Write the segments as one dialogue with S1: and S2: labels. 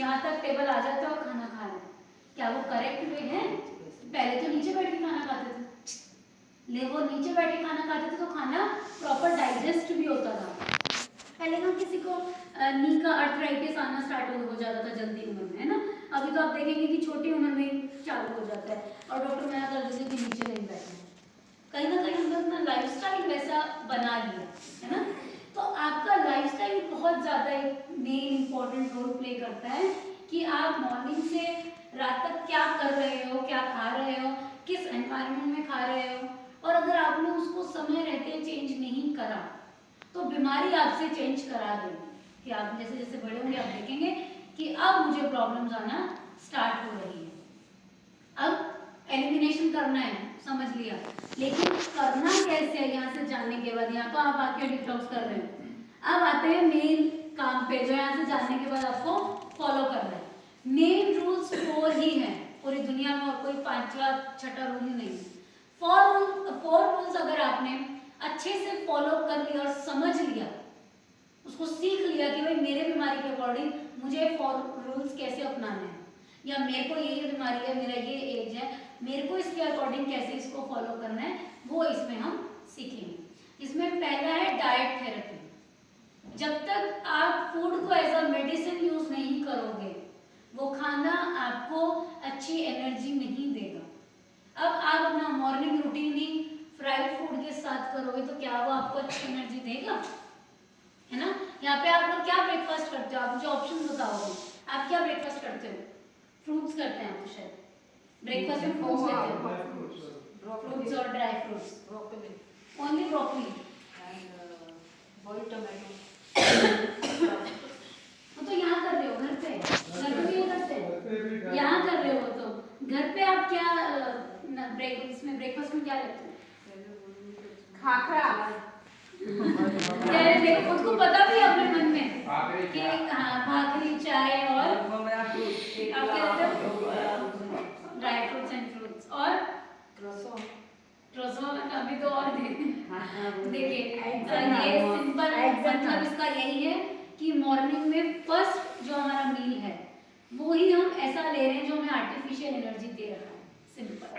S1: यहाँ तक टेबल आ जाता है और खाना खा रहे हैं, क्या वो करेक्ट वे है? पहले तो नीचे बैठ के खाना खाते थे, ले वो नीचे बैठ के खाना खाते थे तो खाना प्रॉपर डाइजेस्ट भी होता था। पहले हम किसी को नी का अर्थराइटिस आना स्टार्ट हो जाता था जल्दी उम्र में, है ना। अभी तो आप देखेंगे कि छोटी उम्र में ही चालू हो जाता है और डॉक्टर मना कर देते कि नीचे नहीं बैठना। कहीं ना कहीं हमने अपना लाइफस्टाइल वैसा बना लिया है ना। तो आपका लाइफस्टाइल बहुत ज़्यादा एक मेन इंपॉर्टेंट रोल प्ले करता है कि आप मॉर्निंग से रात तक क्या कर रहे हो, क्या खा रहे हो, किस एनवायरनमेंट में खा रहे हो। और अगर आपने उसको समय रहते चेंज नहीं करा तो बीमारी आपसे चेंज करा देगी कि आप जैसे जैसे बड़े होंगे आप देखेंगे कि अब मुझे प्रॉब्लम्स आना स्टार्ट हो रही है। अब एलिमिनेशन करना है, समझ लिया, लेकिन करना कैसे है यहाँ से जानने के बाद। यहाँ तो आप आके डिटॉक्स कर रहे हो, अब आते हैं मेन काम पे जो यहाँ से जानने के बाद आपको फॉलो करना है। मेन रूल्स 4 ही हैं पूरी दुनिया में, और कोई 5वां 6ठा रूल ही नहीं। 4 रूल्स अगर आपने अच्छे से फॉलो कर लिया और समझ लिया, उसको सीख लिया कि भाई मेरे बीमारी के अकॉर्डिंग मुझे 4 रूल्स कैसे अपनाने हैं, या मेरे को ये बीमारी है, मेरा ये एज है, मेरे को इसके अकॉर्डिंग कैसे इसको फॉलो करना है, वो इसमें हम सीखेंगे। इसमें पहला है डाइट थेरेपी। जब तक आप फूड को एज अ मेडिसिन यूज नहीं करोगे वो खाना आपको अच्छी एनर्जी नहीं देगा। अब आप अपना मॉर्निंग रूटीन ही फ्राइड फूड के साथ करोगे तो क्या वो आपको अच्छी एनर्जी देगा, है ना। यहाँ पे आप लोग क्या ब्रेकफास्ट करते हो, आप मुझे ऑप्शन बताओगे, आप क्या ब्रेकफास्ट करते हो? फ्रूट्स करते हैं आप तो शायद ब्रेकफास्ट में फ्रूट्स लेते हो, फ्रूट्स और dry fruits,
S2: broccoli,
S1: only broccoli
S2: and boiled tomato.
S1: तो यहाँ कर रहे हो घर पे, घर पे भी ये करते हैं, यहाँ कर रहे हो तो घर पे आप क्या इसमें ब्रेकफास्ट में क्या लेते हो?
S2: खाखरा।
S1: देखो खुद को पता भी है अपने मन में कि हाँ भाकरी, चाय और आप क्या लेते हो? ड्राई फ्रूट्स एंड फ्रूट्स और ट्रोसो अभी तो और देखिए ये सिंपल मतलब इसका यही है कि मॉर्निंग में फर्स्ट जो हमारा मील है वो ही हम ऐसा ले रहे हैं जो हमें आर्टिफिशियल एनर्जी दे रहा है। सिंपल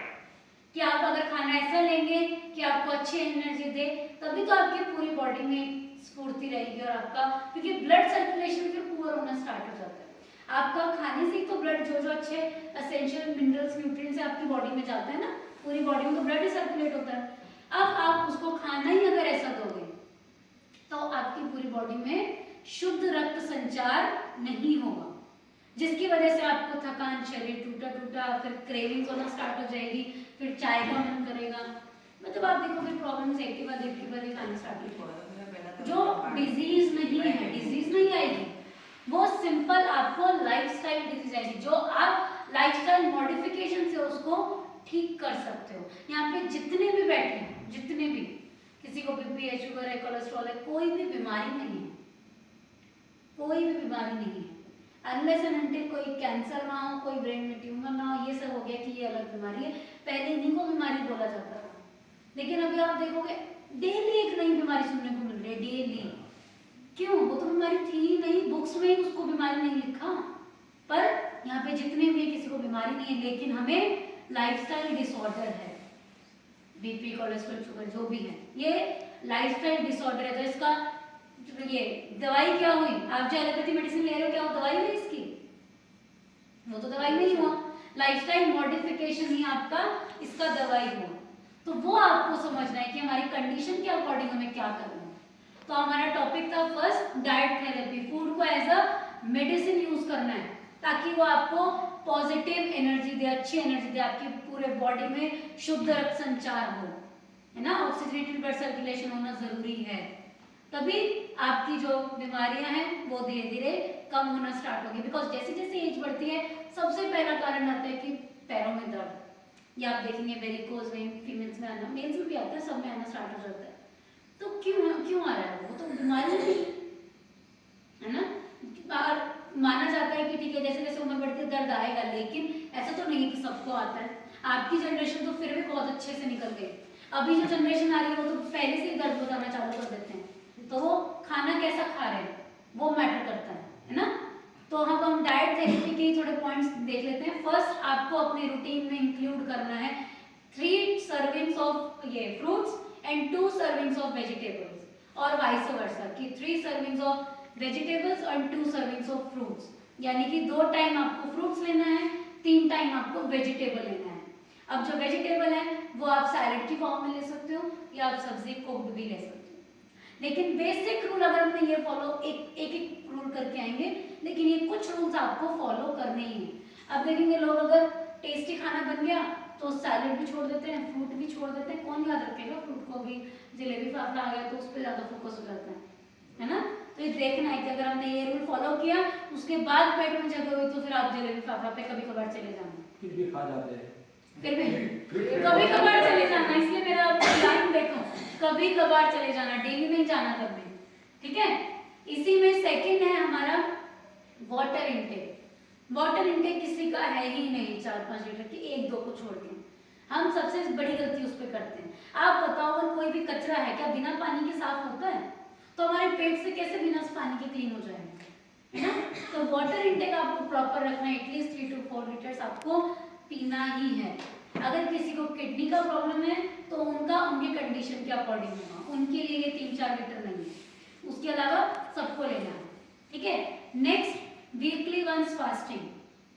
S1: कि आप अगर खाना ऐसा लेंगे कि आपको अच्छी एनर्जी दे तभी तो आपकी पूरी बॉडी में स्फूर्ति रहेगी, और आपका क्योंकि ब्लड सर्कुलेशन फिर पुअर होना स्टार्ट हो जाता है। आपका खाने से ही तो ब्लड जो जो अच्छे एसेंशियल मिनरल्स न्यूट्रिएंट्स आपकी बॉडी में जाते हैं ना, पूरी बॉडी में तो ब्लड ही सर्कुलेट होता है। अब आप उसको खाना ही अगर ऐसा दोगे तो आपकी पूरी बॉडी में शुद्ध रक्त संचार नहीं होगा, जिसकी वजह से आपको थकान, शरीर टूटा टूटा, फिर क्रेविंग्स होना स्टार्ट हो जाएगी, फिर चाय का मन करेगा, मतलब आप देखो फिर प्रॉब्लम्स एक के बाद एक आने स्टार्ट हो जाएगी। जो डिजीज नहीं है, डिजीज नहीं आएगी, वो सिंपल आपको लाइफस्टाइल डिजीज आएगी जो आप लाइफस्टाइल मॉडिफिकेशन से उसको ठीक कर सकते हो। यहाँ पे जितने भी बैठे हैं, जितने भी, किसी को बीपी है, शुगर है, कोलेस्ट्रॉल है, कोई भी बीमारी नहीं है, कोई भी बीमारी नहीं है, अनलेस एंड अनटिल कोई कैंसर ना हो, कोई ब्रेन में ट्यूमर ना हो, ये सब हो गया कि ये अलग बीमारी है। पहले इन्हीं को बीमारी बोला जाता था, लेकिन अभी आप देखोगे डेली एक नई बीमारी सुनने को मिल रही है, डेली। क्यों? वो तो बीमारी थी ही नहीं, बुक्स में ही उसको बीमारी नहीं लिखा, पर यहाँ पे जितने भी किसी को बीमारी नहीं है, लेकिन हमें लाइफस्टाइल डिसऑर्डर है, बीपी, कोलेस्ट्रॉल, शुगर जो भी है, ये लाइफस्टाइल डिसऑर्डर है। तो इसका ये दवाई क्या हुई? आप जो एलोपैथी मेडिसिन ले रहे हो क्या वो दवाई हुई इसकी? वो तो दवाई नहीं हुआ, लाइफस्टाइल मॉडिफिकेशन ही आपका इसका दवाई हुआ। तो वो आपको समझना है कि हमारी कंडीशन के अकॉर्डिंग हमें क्या करना है। तो हमारा टॉपिक था फर्स्ट डाइट थेरेपी, फूड को एज अ मेडिसिन यूज करना है ताकि वो आपको पॉजिटिव एनर्जी दे, अच्छी एनर्जी दे, आपकी पूरे बॉडी में शुद्ध रक्त संचार हो, है ना, ऑक्सीजनेटेड ब्लड सर्कुलेशन होना जरूरी है, तभी आपकी जो बीमारियां हैं वो धीरे धीरे कम होना स्टार्ट होगी। बिकॉज जैसे जैसे एज बढ़ती है सबसे पहला कारण आता है कि पैरों में दर्द, या आप देखेंगे वेरिकोज वेन फीमेल्स में आना, मेल्स में भी आता है, सब में आना स्टार्ट हो जाता है। तो क्यों आ रहा है? वो तो बीमारी है ना। और माना जाता है कि ठीक है जैसे जैसे उम्र बढ़ती है दर्द आएगा, लेकिन ऐसा तो नहीं कि सबको आता है। आपकी जनरेशन तो फिर भी बहुत अच्छे से निकल गई, अभी जो जनरेशन आ रही है वो तो पहले से ही दर्द बताना चालू कर देते हैं। तो वो खाना कैसा खा रहे हैं वो मैटर करता है ना। तो हम डाइट रेसिपी के थोड़े पॉइंट्स देख लेते हैं। फर्स्ट आपको अपने रूटीन में इंक्लूड करना है 3 सर्विंग्स ऑफ ये fruits and 2 servings of vegetables, और वाइस वर्सा कि 3 सर्विंग्स ऑफ वेजिटेबल्स और 2 सर्विंग्स ऑफ फ्रूट्स, यानी कि 2 टाइम आपको फ्रूट्स लेना है, 3 टाइम आपको वेजिटेबल लेना है। अब जो वेजिटेबल है वो आप सैलेड की फॉर्म में ले सकते हो या आप सब्जी कुक्ड भी ले सकते हो। लेकिन बेसिक रूल अगर हमने ये फॉलो एक रूल करके आएंगे, लेकिन ये कुछ रूल्स आपको फॉलो करने ही हैं। अब देखेंगे लोग अगर टेस्टी खाना बन गया तो सैलेड भी छोड़ देते हैं, फ्रूट भी छोड़ देते हैं, कौन याद रखेगा फ्रूट को? भी जलेबी फाफड़ा आ गया तो उस पर ज्यादा फोकस हो जाता है ना। तो ये देखना है कि अगर हमने ये रूल फॉलो किया उसके बाद पेट में जगह हुई तो फिर आप जलेबी फाफड़ा पे कभी कभार चले जाना,
S3: फिर भी खा जाते हैं,
S1: फिर भी कभी कभार चले जाना, इसलिए मेरा लाइन देखो, कभी कभार चले जाना, डेली नहीं जाना कभी, ठीक है। इसी में सेकंड है हमारा वाटर इनटेक। वाटर इनटेक किसी का है ही नहीं 4-5 लीटर की, 1-2 को छोड़ के। हम सबसे बड़ी गलती उस पर करते हैं। आप बताओ अगर कोई भी कचरा है क्या बिना पानी के साफ होता है? तो हमारे पेट से कैसे बिना पानी के क्लीन हो जाएगा, है ना। तो वाटर इनटेक आपको प्रॉपर रखना है, एटलीस्ट 3 to 4 लीटर्स आपको पीना ही है। अगर किसी को किडनी का प्रॉब्लम है तो उनकी कंडीशन के अकॉर्डिंग होगा, उनके लिए ये 3-4 लीटर नहीं है, उसके अलावा सबको लेना है, ठीक है। नेक्स्ट वीकली वंस फास्टिंग,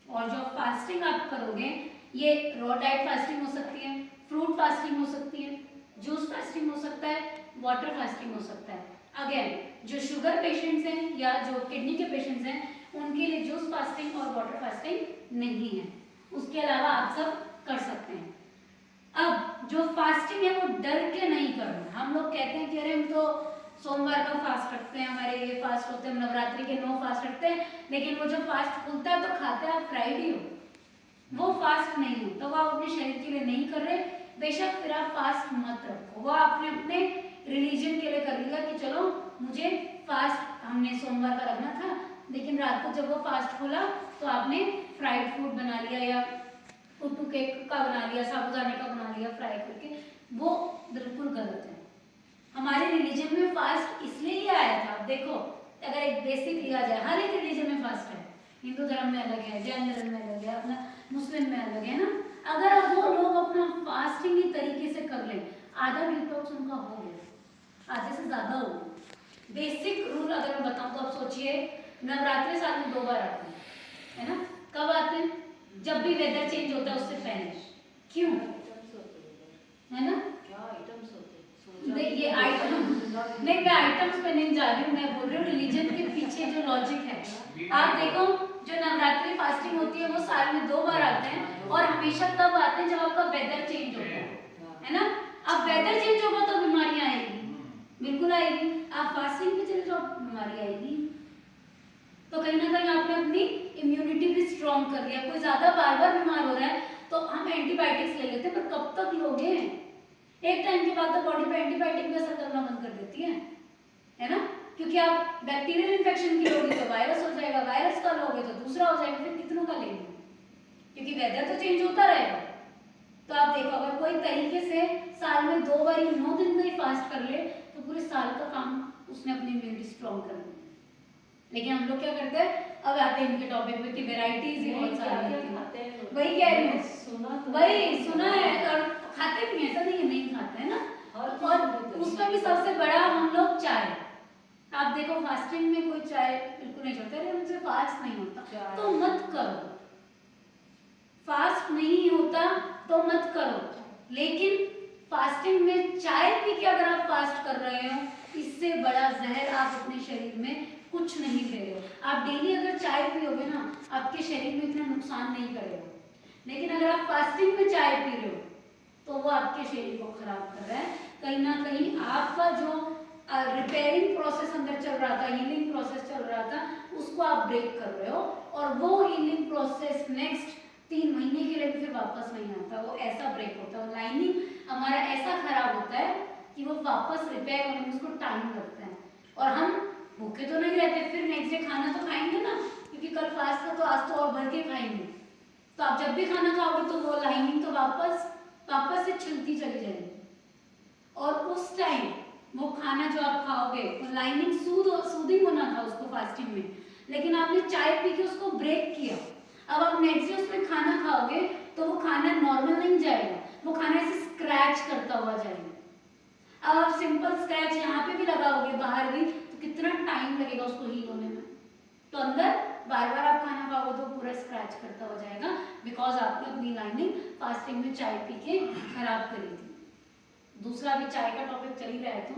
S1: और जो फास्टिंग आप करोगे ये रॉ डाइट फास्टिंग हो सकती है, फ्रूट फास्टिंग हो सकती है, जूस फास्टिंग हो सकता है, वाटर फास्टिंग हो सकता है। अगेन जो शुगर पेशेंट्स हैं या जो किडनी के पेशेंट्स हैं उनके लिए जूस फास्टिंग और वाटर फास्टिंग नहीं है, उसके अलावा आप सब कर सकते हैं। अब जो फास्टिंग है वो डर के नहीं करना। हम लोग कहते हैं कि अरे हम तो सोमवार का फास्ट रखते हैं, हमारे ये फास्ट होते हैं, नवरात्रि के 9 फास्ट रखते हैं, लेकिन वो जो फास्ट खुलता है तो खाते हैं आप फ्राइडे हो, वो फास्ट नहीं हो, तो वो आप अपने शरीर के लिए नहीं कर रहे। बेशक फिर आप फास्ट मत रखो, वो आपने अपने रिलीजन के लिए कर लिया कि चलो मुझे फास्ट हमने सोमवार का रखना था, लेकिन रात को जब वो फास्ट खोला तो आपने फ्राइड फूड बना लिया या कुट्टू केक का बना लिया, साबूदाने का बना लिया फ्राई करके, वो बिल्कुल गलत है। हमारे रिलीजन में फास्ट इसलिए ही आया था। देखो अगर एक बेसिक लिया जाए, हर एक रिलीजन में फास्ट है, हिंदू धर्म में अलग है, जैन धर्म में अलग है, अपना मुस्लिम में अलग है ना। अगर वो लोग अपना फास्टिंग ही तरीके से कर लें, आधा डिटॉक्स उनका हो गया, आधे से ज्यादा हो गया। बेसिक रूल अगर मैं बताऊं तो आप सोचिए, नवरात्रि साल में 2 बार आते हैं, है ना। कब आते हैं? जब भी वेदर चेंज होता है उससे पहले। क्यों? है ना, ये आइटम नहीं, मैं आइटम्स पे नहीं जा रही हूँ, मैं बोल रही हूँ रिलीजन के पीछे जो लॉजिक है। आप देखो जो नवरात्रि फास्टिंग होती है वो साल में 2 बार आते हैं, और हमेशा तब आते हैं जब आपका वेदर चेंज होता है ना। अब वेदर चेंज होगा तो बीमारियां आएगी, बिल्कुल आएगी। आप फास्टिंग पे चले जाओ बीमारी आएगी। तो कहीं ना कहीं आपने अपनी इम्यूनिटी भी स्ट्रॉन्ग कर लिया। कोई ज्यादा बार बार बीमार हो रहा है तो हम एंटीबायोटिक्स ले लेते हैं, पर कब तक लोगे? एक टाइम के बाद तो बॉडी पे एंटीबायोटिक भी असर करना बंद कर देती है ना। क्योंकि आप बैक्टीरियल इन्फेक्शन की लोगे तो वायरस हो जाएगा, वायरस का लोगे तो दूसरा हो जाएगा, फिर कितनों का लेंगे? क्योंकि वेदर तो चेंज होता रहेगा। तो आप देखो अगर कोई तरीके से साल में 2 बार 9 दिन का ही फास्ट कर ले तो पूरे साल का काम उसने अपनी इम्यूनिटी स्ट्रॉन्ग कर ली। लेकिन हम लोग क्या करते हैं, अब आते हैं इनके टॉपिक पे कि वेराइटीज ही बहुत सारी हैं। वही कह रही हूँ, वही सुना है, और खाते भी ऐसा नहीं है नहीं खाते हैं ना। और उसमें भी सबसे बड़ा हम लोग चाय। आप देखो फास्टिंग में कोई चाय बिल्कुल नहीं छोड़ते, अरे मुझे फास्ट नहीं होता तो मत करो, फास्ट नहीं होता तो मत करो। लेकिन फास्टिंग में चाय पी के अगर आप फास्ट कर रहे हो, इससे बड़ा जहर आप अपने शरीर में कुछ नहीं दे रहे हो। आप डेली अगर चाय पियोगे ना आपके शरीर में इतना नुकसान नहीं करेगा, लेकिन अगर आप फास्टिंग में चाय पी रहे हो तो वो आपके शरीर को खराब कर रहा है। कहीं ना कहीं आपका जो रिपेयरिंग प्रोसेस अंदर चल रहा था, हीलिंग प्रोसेस चल रहा था, उसको आप ब्रेक कर रहे हो, और वो हीलिंग प्रोसेस नेक्स्ट 3 महीने के लिए फिर वापस नहीं आता। वो ऐसा ब्रेक होता है, लाइनिंग हमारा ऐसा खराब होता है कि वो वापस रिपेयर होने में उसको टाइम लगता है। और हम भूखे तो नहीं रहते, फिर नेक्स्ट डे खाना तो खाएंगे ना, क्योंकि कल फास्ट था तो आज तो और भर के खाएंगे। तो आप जब भी खाना खाओगे तो वो लाइनिंग तो वापस से छिलती चली जाएगी, और उस टाइम वो खाना जो आप खाओगे वो लाइनिंग सूदिंग होना था उसको फास्टिंग में, लेकिन आपने चाय पी के उसको ब्रेक किया, अब आप नेक्स्ट डे उसमें खाना खाओगे तो वो खाना नॉर्मल नहीं जाएगा, वो खाना ऐसे स्क्रैच करता हुआ जाएगा। अब आप सिंपल स्क्रैच यहाँ पे भी लगाओगे बाहर भी तो कितना टाइम लगेगा उसको हील होने में। तो अंदर बार बार आप खाना खाओगे तो पूरा स्क्रैच करता हो जाएगा, बिकॉज आपने अपनी लाइनिंग फास्टिंग में चाय पी के खराब करी थी। दूसरा भी चाय का टॉपिक चल ही रहा है, तो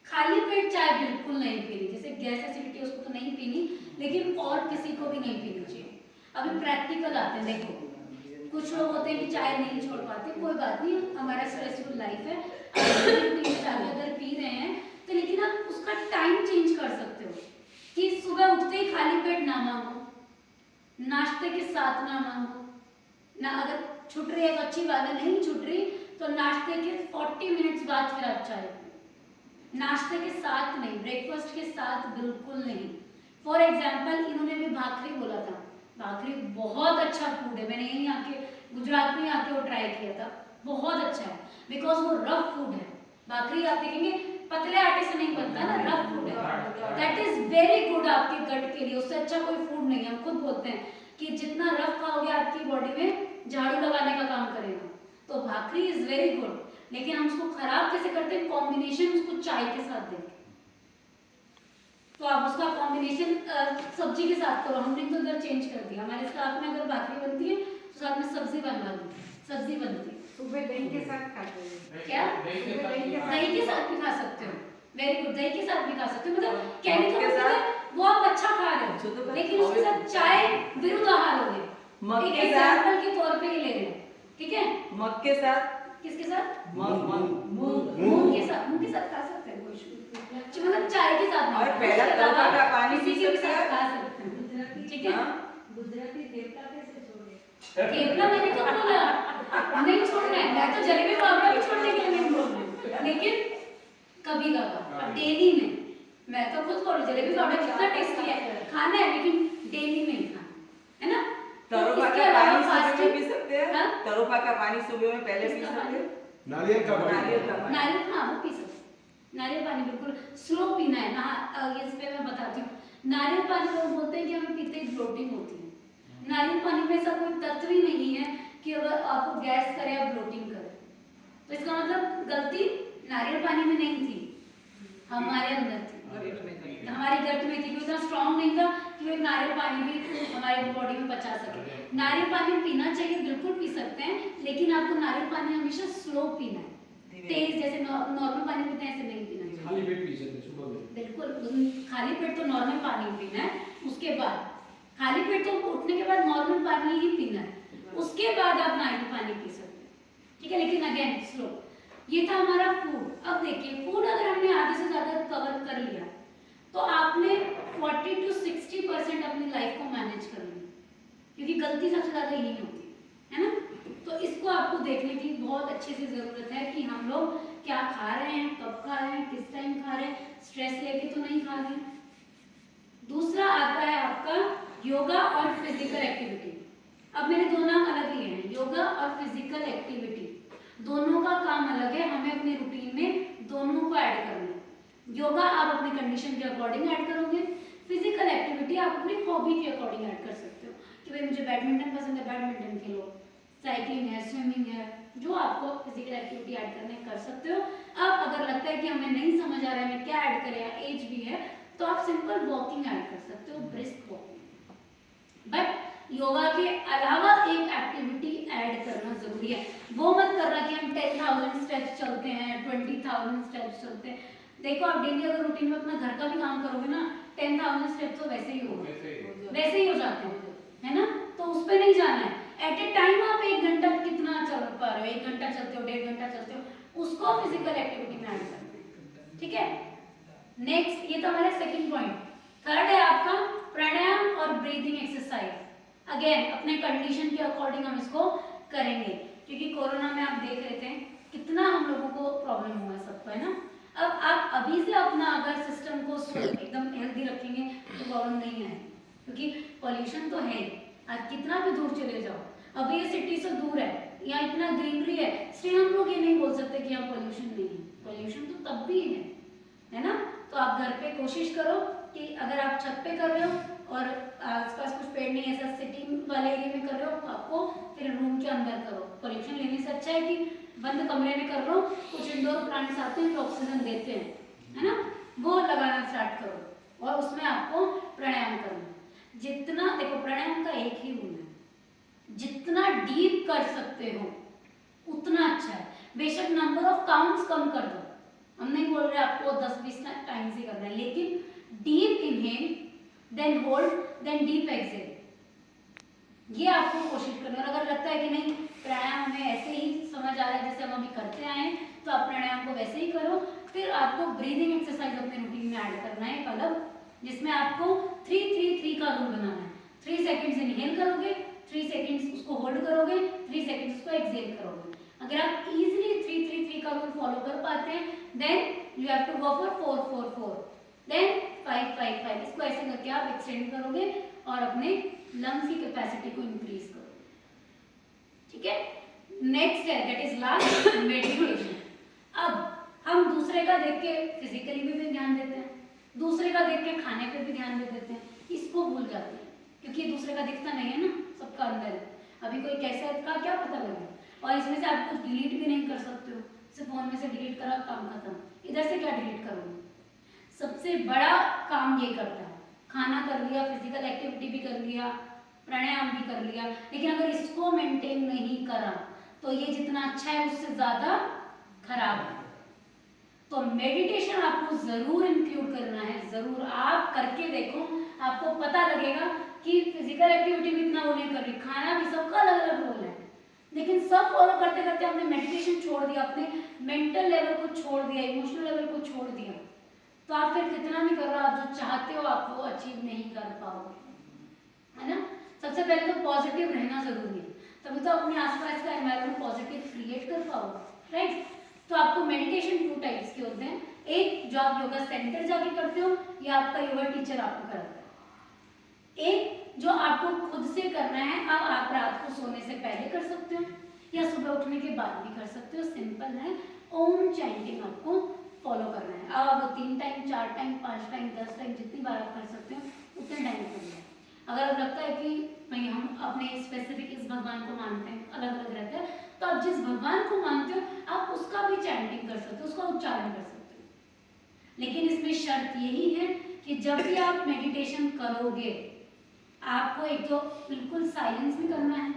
S1: खाली पेट चाय बिल्कुल नहीं पीनी, जैसे गैस एसिडिटी उसको तो नहीं पीनी, लेकिन और किसी को भी नहीं पीनी चाहिए। अभी प्रैक्टिकल आते हैं, देखो कुछ लोग होते हैं कि चाय नहीं छोड़ पाते, कोई बात नहीं, हमारा स्ट्रेसफुल लाइफ है, अगर पी रहे हैं तो लेकिन आप उसका टाइम चेंज कर सकते हो कि सुबह उठते ही खाली पेट ना मांगो, नाश्ते के साथ ना मांगो ना, अगर छूट रही है तो अच्छी बात है, नहीं छूट रही तो नाश्ते के 40 मिनट्स बाद फिर आप चाय पियो। नाश्ते के साथ नहीं, ब्रेकफास्ट के साथ बिल्कुल नहीं। फॉर एग्जाम्पल इन्होंने भी भाखरी बोला था, भाखरी बहुत अच्छा फूड है, मैंने यहीं आके गुजरात में आके वो ट्राई किया था, बहुत अच्छा है, बिकॉज वो रफ फूड है। भाखरी आप देखेंगे पतले आटे से नहीं बनता ना, रफ फूड है, दैट इज वेरी गुड आपके गट के लिए, उससे अच्छा कोई फूड नहीं है। हम खुद बोलते हैं कि जितना रफ खाओगे आपकी बॉडी में झाड़ू लगाने का काम करेगा, तो भाखरी इज वेरी गुड, लेकिन हम उसको खराब कैसे करते हैं, कॉम्बिनेशन उसको चाय के साथ देंगे, तो आप उसका कॉम्बिनेशन सब्जी के साथ करो। हमने तो इधर चेंज कर दिया, हमारे स्टाफ में अगर भाखरी बनती है तो साथ में सब्जी बनवा दी, सब्जी बनती है
S2: सुबह दही के साथ खाते हैं
S1: क्या, दही के साथ भी खा सकते हो, वेरी गुड, दही के साथ भी खा सकते हो, मतलब कहने का मतलब है वो आप अच्छा खा रहे हो, लेकिन उसके साथ चाय विरुद्ध आहार हो गया। एक एग्जांपल के तौर पे ही ले रहे हैं, ठीक है।
S3: मग के साथ,
S1: किसके साथ,
S3: मूंग
S1: के साथ, मूंग के साथ खा सकते हैं, कोई इशू नहीं, मतलब चाय के साथ
S3: और पहला तड़का का पानी
S1: किसी
S3: पी
S1: के भी
S3: सकते
S1: साथ
S3: हैं।
S1: खा सकते हैं, ठीक है।
S2: गुजराती थेपला कैसे छोड़े?
S1: थेपला मैंने कब बोला नहीं छोड़ना है, मैं तो जलेबी फाफड़ा भी छोड़ने के लिए नहीं बोल रही, लेकिन कभी कभार, डेली में मैं तो खुद बोल, जलेबी फाफड़ा कितना टेस्टी है, खाना है लेकिन डेली में खाना है ना।
S3: तरोपा
S1: इसके
S3: का
S1: अलावा
S3: पानी सुबह में
S1: फास्टिंग,
S3: पी सकते हैं,
S1: हाँ?
S3: तरोपा का पानी सुबह में पहले पी
S1: किसका
S3: सकते हैं,
S4: नारियल का पानी।
S3: नारियल का पानी।
S1: नारियल, हाँ वो पी सकते हैं, नारियल पानी बिल्कुल स्लो पीना है ना। इस पे मैं बताती हूँ, नारियल पानी लोग बोलते हैं कि हमें पीते ही ब्लोटिंग होती है, नारियल पानी में ऐसा कोई तत्व ही नहीं है कि अगर आपको गैस करे या ब्लोटिंग करे, तो इसका मतलब गलती नारियल पानी में नहीं थी, हमारे अंदर थी, हमारी गट में थी, क्योंकि इतना स्ट्रॉन्ग नहीं था कि वो नारियल पानी भी हमारी बॉडी में पचा सके। नारियल पानी पीना चाहिए, बिल्कुल पी सकते हैं, लेकिन आपको नारियल पानी हमेशा स्लो पीना है, तेज जैसे नॉर्मल पानी पीते हैं ऐसे नहीं पीना चाहिए।
S4: खाली पेट पी सकते हैं सुबह में,
S1: बिल्कुल खाली पेट तो नॉर्मल पानी पीना है, उसके बाद खाली पेट तो उठने के बाद नॉर्मल पानी ही पीना है, उसके बाद आप नारियल पानी पी सकते हैं, ठीक है, लेकिन अगेन स्लो। ये था हमारा फूड। अब देखिए फूड अगर हमने आधे से ज्यादा कवर कर लिया तो आपने 40 to 60% अपनी लाइफ को मैनेज कर लिया, क्योंकि गलती सबसे ज्यादा यही होती है ना। तो इसको आपको देखने की बहुत अच्छे से जरूरत है कि हम लोग क्या खा रहे हैं, कब खा रहे हैं, किस टाइम खा रहे हैं, स्ट्रेस लेके तो नहीं खा रहे हैं। दूसरा आता है आपका योगा और फिजिकल एक्टिविटी। अब मैंने दो नाम अलग लिए हैं, योगा और फिजिकल एक्टिविटी, दोनों का काम अलग है, हमें अपने रूटीन में दोनों को ऐड करना है। योगा आप अपनी कंडीशन के अकॉर्डिंग ऐड करोगे, फिजिकल एक्टिविटी आप अपनी हॉबी के अकॉर्डिंग ऐड कर सकते हो कि भाई मुझे बैडमिंटन पसंद है, बैडमिंटन खेलो, साइकिलिंग है, स्विमिंग है, जो आपको फिजिकल एक्टिविटी ऐड करने कर सकते हो। अब अगर लगता है कि हमें नहीं समझ आ रहा है हमें क्या ऐड करें, एज भी है, तो आप सिंपल वॉकिंग ऐड कर सकते हो, ब्रिस्क वॉकिंग। बट योगा के अलावा एक एक्टिविटी ऐड करना जरूरी है। वो मत करना कि हम 10,000 स्टेप्स चलते हैं, 20,000 स्टेप्स चलते हैं। देखो आप डेली अगर रूटीन में अपना घर का भी काम करोगे ना, 10,000 स्टेप्स तो वैसे ही होगा, वैसे ही हो जाते हैं, है ना। तो उस पर नहीं जाना है। एट ए टाइम आप 1 घंटा कितना चल पा रहे हो, 1 घंटा चलते हो, 1.5 घंटा चलते हो, उसको फिजिकल एक्टिविटी में ऐड करना है, ठीक है। नेक्स्ट, ये तो हमारा सेकंड पॉइंट। थर्ड है आपका प्राणायाम और ब्रीदिंग एक्सरसाइज। अगेन अपने कंडीशन के अकॉर्डिंग हम इसको करेंगे, क्योंकि कोरोना में आप देख रहे थे कितना हम लोगों को प्रॉब्लम हुआ सबको, है ना। अब आप अभी से अपना अगर सिस्टम को एकदम हेल्दी रखेंगे तो प्रॉब्लम नहीं है, क्योंकि पॉल्यूशन तो है, आप कितना भी दूर चले जाओ, अभी ये सिटी से दूर है, यहाँ इतना ग्रीनरी है, इसलिए हम लोग ये नहीं बोल सकते कि यहाँ पॉल्यूशन नहीं है, पॉल्यूशन तो तब भी है ना। तो आप घर पे कोशिश करो कि अगर आप छत पे कर रहे हो और आसपास कुछ पेड़ नहीं, ऐसा सिटी वाले वाले एरिया में कर रहे हो तो आपको फिर रूम के अंदर करो। पोल्यूशन लेने से अच्छा है कि बंद कमरे में कर लो। कुछ इंडोर प्लांट्स आते हैं जो ऑक्सीजन देते हैं, है ना, वो लगाना स्टार्ट करो और उसमें आपको प्राणायाम करना। जितना देखो प्राणायाम का एक ही रूल है, जितना डीप कर सकते हो उतना अच्छा है। बेशक नंबर ऑफ काउंट्स कम कर दो, हम नहीं बोल रहे आपको 10-20 टाइम्स ही करना है, लेकिन deep inhale then hold then deep exhale, ये आपको कोशिश करनी है। और अगर लगता है कि नहीं प्राणायाम हमें ऐसे ही समझ आ रहा है जैसे हम अभी करते आए हैं, तो आप प्राणायाम को वैसे ही करो। फिर आपको ब्रीदिंग एक्सरसाइज अपने रूटीन में ऐड करना है एक अलग, जिसमें आपको 3-3-3 का रूल बनाना है। 3 सेकंड्स इनहेल करोगे, 3 सेकंड्स उसको होल्ड करोगे, 3 सेकंड्स उसको एक्सहेल करोगे। अगर आप इजीली 3-3-3 का रूल फॉलो कर पाते हैं, then you have to go for 4-4-4, then 5-5-5। इसको ऐसे करके आप एक्सटेंड करोगे और अपने लंग्स की कैपेसिटी को इंक्रीज करोगे। ठीक है, नेक्स्ट है दैट इज लास्ट मेडिटेशन। अब हम दूसरे का देख के फिजिकली भी ध्यान देते हैं, दूसरे का देख के खाने पे भी ध्यान दे देते हैं, इसको भूल जाते हैं क्योंकि दूसरे का दिखता नहीं है ना, सबका अंदर है। अभी कोई कैसा है का क्या पता लगे, और इसमें से आप कुछ डिलीट भी नहीं कर सकते हो, सिर्फ फोन में से डिलीट करा काम खत्म। इधर से क्या डिलीट करोगे? सबसे बड़ा काम ये करता है, खाना कर लिया, फिजिकल एक्टिविटी भी कर लिया, प्राणायाम भी कर लिया, लेकिन अगर इसको मेंटेन नहीं करा तो ये जितना अच्छा है उससे ज्यादा खराब है। तो मेडिटेशन आपको जरूर इंक्लूड करना है, जरूर आप करके देखो, आपको पता लगेगा कि फिजिकल एक्टिविटी भी इतना वो नहीं कर रही, खाना भी, सबका अलग अलग रोल है, लेकिन सब फॉलो करते करते आपने मेडिटेशन छोड़ दिया, अपने मेंटल लेवल को छोड़ दिया, इमोशनल लेवल को छोड़ दिया, तो आप फिर कितना भी कर रहे हो, आप जो चाहते हो आप वो अचीव नहीं कर पाओगे, है ना। सबसे पहले तो पॉजिटिव रहना जरूरी है, तभी तो अपने आसपास का एनवायरनमेंट पॉजिटिव क्रिएट कर पाओगे, राइट। तो आपको मेडिटेशन 2 टाइप्स के होते हैं, एक जो आप योगा सेंटर जाके करते हो या आपका योगा टीचर आपको कराता है, एक जो आपको खुद से करना है। अब आप रात को सोने से पहले कर सकते हो या सुबह उठने के बाद भी कर सकते हो, सिंपल है, ओम चैंटिंग आपको फॉलो करना है। अब आप 3 टाइम 4 टाइम 5 टाइम 10 टाइम जितनी बार आप कर सकते हो उतने टाइम करना है। अगर अब लगता है कि नहीं हम अपने स्पेसिफिक इस भगवान को मानते हैं, अलग अलग रहता है, तो आप जिस भगवान को मानते हो आप उसका भी चैंटिंग कर सकते हो, उसका उच्चारण कर सकते हो। लेकिन इसमें शर्त यही है कि जब भी आप मेडिटेशन करोगे आपको एक तो बिल्कुल साइलेंस में करना है,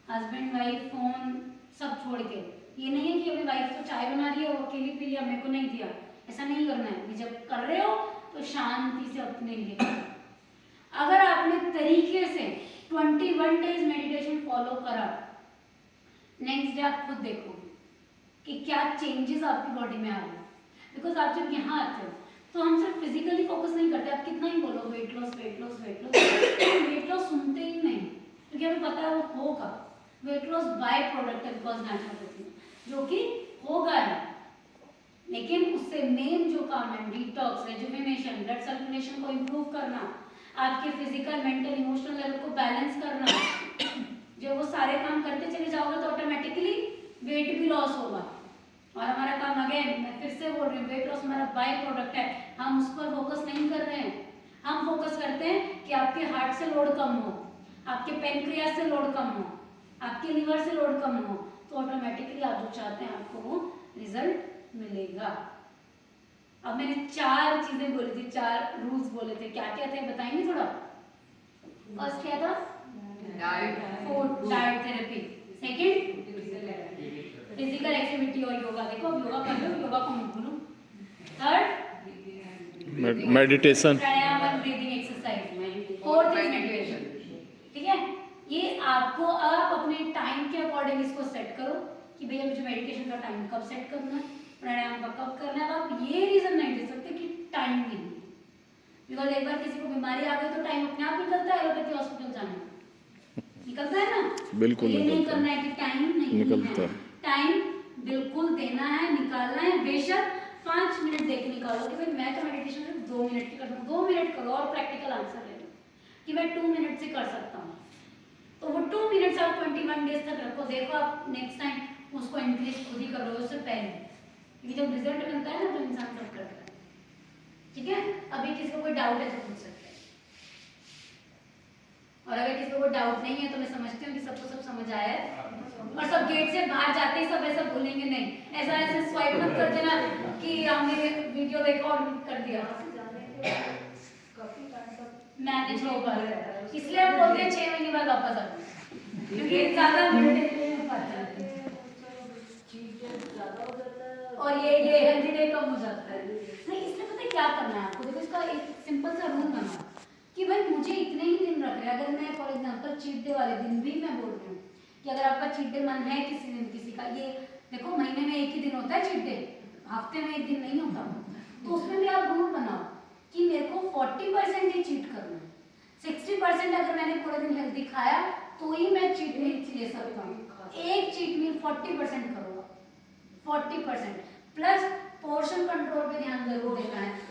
S1: हस्बैंड वाइफ फोन सब छोड़ के। ये नहीं है कि अभी वाइफ तो चाय बना रही है वो अकेली पी लिया मेरे को नहीं दिया, ऐसा नहीं करना है। कि जब कर रहे हो तो शांति से अपने लिए करो। अगर आपने तरीके से 21 डेज मेडिटेशन फॉलो करा, नेक्स्ट डे आप खुद देखोगे कि क्या चेंजेस आपकी बॉडी में आ रहे हैं। बिकॉज आप जब यहाँ आते हो तो हम सिर्फ फिजिकली फोकस नहीं करते, आप कितना ही बोलो weight loss weight loss weight loss, weight loss सुनते ही नहीं, क्योंकि हमें पता है वो होगा। वेट लॉस बाय प्रोडक्ट है बिकॉज नेचुरोपैथी, जो कि होगा है, लेकिन उससे मेन जो काम है डिटॉक्स, रेजुविनेशन, ब्लड सर्कुलेशन को इम्प्रूव करना, आपके फिजिकल मेंटल इमोशनल लेवल को बैलेंस करना, जब वो सारे काम करते चले जाओगे तो ऑटोमेटिकली वेट भी लॉस होगा। और हमारा काम अगेन मैं फिर से बोल रही हूँ, वेट लॉस हमारा बाय प्रोडक्ट है, हम उस पर फोकस नहीं कर रहे हैं। हम फोकस करते हैं कि आपके हार्ट से लोड कम हो, आपके पेनक्रियास से लोड कम हो, आपके लीवर से लोड कम हो, तो ऑटोमेटिकली आप जो चाहते हैं आपको वो रिजल्ट मिलेगा। अब मैंने 4 चीजें बोली थी, 4 रूल्स बोले थे, क्या क्या थे बताएंगे थोड़ा। फर्स्ट क्या था? Food diet therapy. Second physical activity और योगा, देखो अब योगा कर लो, योगा को मत भूलो। थर्ड
S5: मेडिटेशन,
S1: प्राणायाम और breathing exercise. Fourth is meditation. ठीक है, ये आपको आप अपने टाइम के अकॉर्डिंग इसको सेट करो कि भैया मुझे मेडिटेशन का टाइम कब सेट करना है, प्राणायाम का कब करना है। आप ये रीजन नहीं दे सकते कि टाइम नहीं, बिकॉज एक बार किसी को बीमारी आ गई तो टाइम अपने आप निकलता है, एलोपैथी हॉस्पिटल जाने निकलता है ना।
S5: बिल्कुल
S1: तो ये नहीं
S5: निकलता
S1: करना है कि टाइम नहीं
S5: निकलता
S1: है, टाइम बिल्कुल देना है, निकालना है। बेशक 5 मिनट देख निकालो कि भाई मैं तो मेडिटेशन सिर्फ 2 मिनट की कर दूँ, 2 मिनट करो और प्रैक्टिकल आंसर ले लो कि मैं 2 मिनट से कर सकता हूँ। तो वो 2 मिनट्स आप 21 डेज तक रखो, देखो आप नेक्स्ट टाइम उसको इंक्रीज खुद ही करोगे उससे पहले, क्योंकि जब रिजल्ट मिलता है ना तो इंसान सब करता है। ठीक है, अभी किसी को कोई डाउट है तो पूछ सकते हैं। और अगर किसी को डाउट नहीं है तो मैं समझती हूँ कि सबको सब समझ आया है और सब गेट से बाहर जाते ही सब ऐसा बोलेंगे नहीं ऐसा ऐसे स्वाइप मत कर देना कि हमने वीडियो देखा और कर दिया मैनेज हो पा रहा है इसलिए हम बोलते हैं 6 महीने बाद वापस आते क्योंकि ज्यादा मेंटेन नहीं पाते और ये हेल्दी डे कम हो जाता है नहीं इसलिए पता है क्या करना है आपको देखो इसका एक सिंपल सा रूल बनाओ कि भाई मुझे इतने ही दिन रख रहे हैं अगर मैं फॉर एग्जांपल चीट डे वाले दिन भी मैं बोल रही हूँ कि अगर आपका चीट डे मन है किसी दिन किसी का ये देखो महीने में एक ही दिन होता है चीट डे हफ्ते में एक दिन नहीं होता तो उसमें भी आप रूल बनाओ कि मेरे को 40% ही चीट करना है 60% अगर मैंने पूरे दिन हेल्दी खाया तो ही मैं चीट मील ले सकता हूँ एक चीट मील 40% करो 40% प्लस पोर्शन कंट्रोल पे ध्यान जरूर देना है